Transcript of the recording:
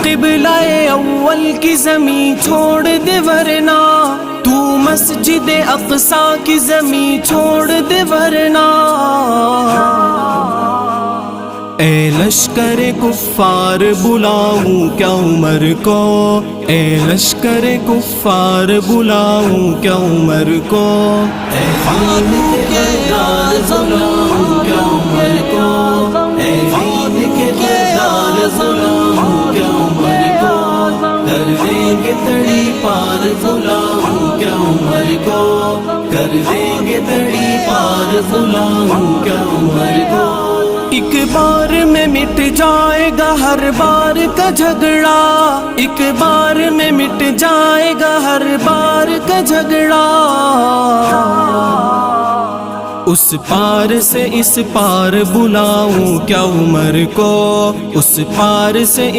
قبلہ اول کی زمین چھوڑ دے ورنہ، تو مسجد اقصیٰ کی زمین چھوڑ دے ورنہ، اے لشکر کفار بلاؤں کیا عمر کو، اے لشکر کفار بلاؤں کیا عمر کو، اے خان کے دار بلاؤں کیا عمر کو، اے خان کے دار بلاؤں کیا عمر کو، کر دیں گے تڑی پار بلاؤں کیا عمر کو، کر دیں گے تڑی پار بلاؤں کیا عمر کو، ایک بار میں مٹ جائے گا ہر بار کا جھگڑا، ایک بار میں مٹ جائے گا ہر بار کا جھگڑا، اس پار سے اس پار بلاؤں کیا عمر کو، اس پار سے اس